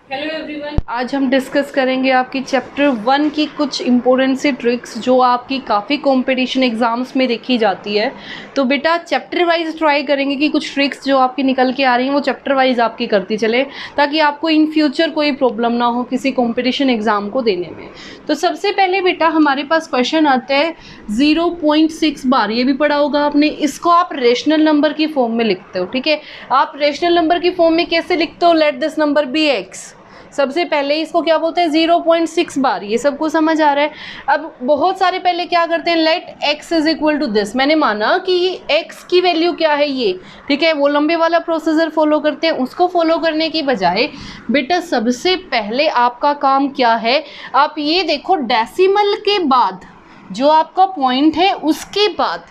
Hello everyone, आज हम discuss करेंगे आपकी चैप्टर 1 की कुछ इंपॉर्टेंट सी ट्रिक्स जो आपकी काफ़ी कंपटीशन एग्जाम्स में देखी जाती है। तो बेटा चैप्टर वाइज ट्राई करेंगे कि कुछ ट्रिक्स जो आपकी निकल के आ रही हैं वो चैप्टर वाइज आपकी करती चले, ताकि आपको इन फ्यूचर कोई प्रॉब्लम ना हो किसी कंपटीशन एग्ज़ाम को देने में। तो सबसे पहले बेटा हमारे पास क्वेश्चन आता है 0.6 बार, ये भी पढ़ा होगा आपने। इसको आप रेशनल नंबर की फॉर्म में लिखते हो, ठीक है। आप रेशनल नंबर की फॉर्म में कैसे लिखते हो? Let this number be x. सबसे पहले इसको क्या बोलते हैं? 0.6 बार। ये सबको समझ आ रहा है। अब बहुत सारे पहले क्या करते हैं, let x is equal to this. मैंने माना कि x की वैल्यू क्या है ये, ठीक है। वो लंबे वाला प्रोसीजर फॉलो करते हैं, उसको फॉलो करने की बजाय बेटा सबसे पहले आपका काम क्या है, आप ये देखो डेसिमल के बाद जो आपका पॉइंट है उसके बाद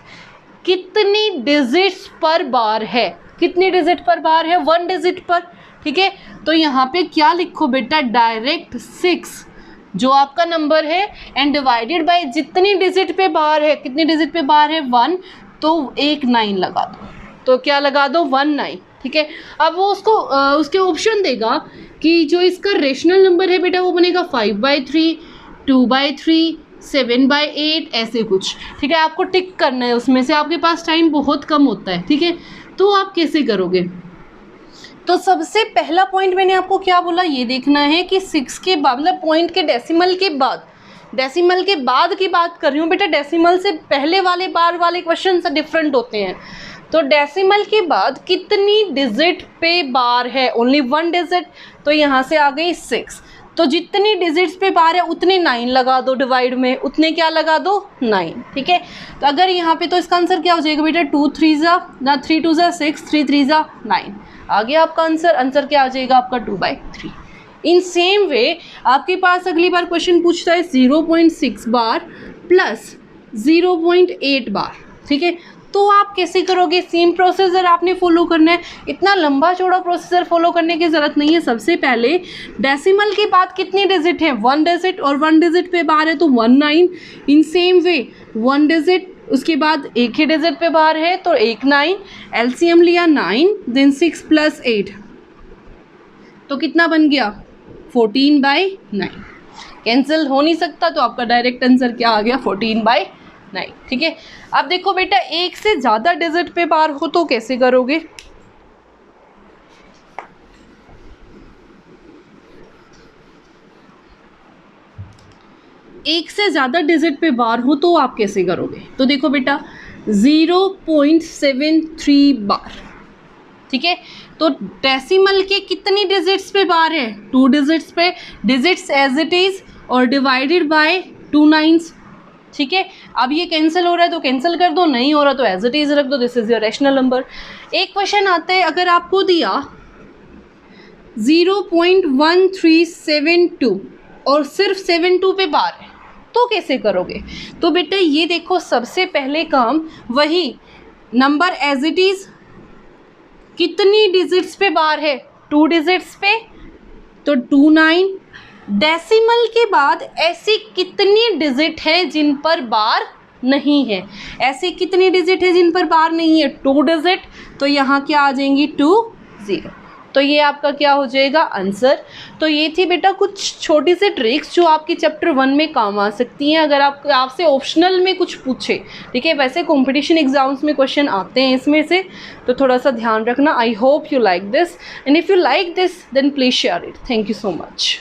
कितनी डिजिट्स पर बार है। कितनी डिजिट पर बार है? 1 डिजिट पर, ठीक है। तो यहाँ पे क्या लिखो बेटा, डायरेक्ट 6 जो आपका नंबर है एंड डिवाइडेड बाय जितनी डिजिट पे बार है। कितनी डिजिट पे बार है? 1, तो एक 9 लगा दो। तो क्या लगा दो? 1 9, ठीक है। अब वो उसको उसके ऑप्शन देगा कि जो इसका रेशनल नंबर है बेटा वो बनेगा 5/3, 2/3, 7/8, ऐसे कुछ, ठीक है। आपको टिक करना है उसमें से, आपके पास टाइम बहुत कम होता है, ठीक है। तो आप कैसे करोगे? तो सबसे पहला पॉइंट मैंने आपको क्या बोला, ये देखना है कि 6 के बाद, मतलब पॉइंट के डेसिमल के बाद, डेसिमल के बाद की बात कर रही हूँ बेटा। डेसिमल से पहले वाले बार वाले क्वेश्चन से डिफरेंट होते हैं। तो डेसिमल के बाद कितनी डिजिट पे बार है? Only 1 digit. तो यहाँ से आ गई 6। तो जितनी डिजिट्स पे बार है उतने 9 लगा दो, डिवाइड में उतने क्या लगा दो? 9, ठीक है। तो अगर यहाँ पे, तो इसका आंसर क्या हो जाएगा बेटा? 2 3 ना 3 2 6, 3 3 9, आ गया आपका आंसर। आंसर क्या आ जाएगा आपका? 2/3। इन सेम वे आपके पास अगली बार क्वेश्चन पूछता है 0.6 बार प्लस 0.8 बार, ठीक है। तो आप कैसे करोगे? सेम प्रोसीजर आपने फॉलो करना है। इतना लंबा चौड़ा प्रोसीजर फॉलो करने की ज़रूरत नहीं है। सबसे पहले डेसिमल के बाद कितनी डिजिट है? 1 डिजिट, और 1 डिजिट पे बार है तो 1 9। इन सेम वे 1 डिजिट, उसके बाद एक ही डिजिट पे बार है तो 1 9। एलसीएम लिया 9, देन 6 + 8, तो कितना बन गया? 14/9। कैंसिल हो नहीं सकता, तो आपका डायरेक्ट आंसर क्या आ गया? 14/9, ठीक है। अब देखो बेटा, एक से ज़्यादा डिजिट पे बार हो तो कैसे करोगे? एक से ज़्यादा डिजिट पे बार हो तो आप कैसे करोगे? तो देखो बेटा 0.73 बार, ठीक है। तो डेसिमल के कितनी डिजिट्स पे बार है? 2 डिजिट्स पे। डिजिट्स एज इट इज़ और डिवाइडेड बाय 2 9s, ठीक है। अब ये कैंसिल हो रहा है तो कैंसिल कर दो, नहीं हो रहा तो एज इट इज़ रख दो। This is your rational number. एक क्वेश्चन आता है, अगर आपको दिया 0.1372 और सिर्फ 72 पे बार है तो कैसे करोगे? तो बेटा ये देखो, सबसे पहले काम वही नंबर एज इट इज़, कितनी डिजिट्स पे बार है? 2 डिजिट्स पे, तो 2 9। डेसिमल के बाद ऐसी कितनी डिजिट है जिन पर बार नहीं है? ऐसे कितनी डिजिट है जिन पर बार नहीं है? 2 डिजिट। तो यहाँ क्या आ जाएंगी? 2 0। तो ये आपका क्या हो जाएगा? आंसर। तो ये थी बेटा कुछ छोटी सी ट्रिक्स जो आपकी चैप्टर 1 में काम आ सकती हैं, अगर आपसे ऑप्शनल में कुछ पूछे, ठीक है। वैसे कंपटीशन एग्जाम्स में क्वेश्चन आते हैं इसमें से, तो थोड़ा सा ध्यान रखना। I hope you like this, and if you like this then please share it. Thank you so much.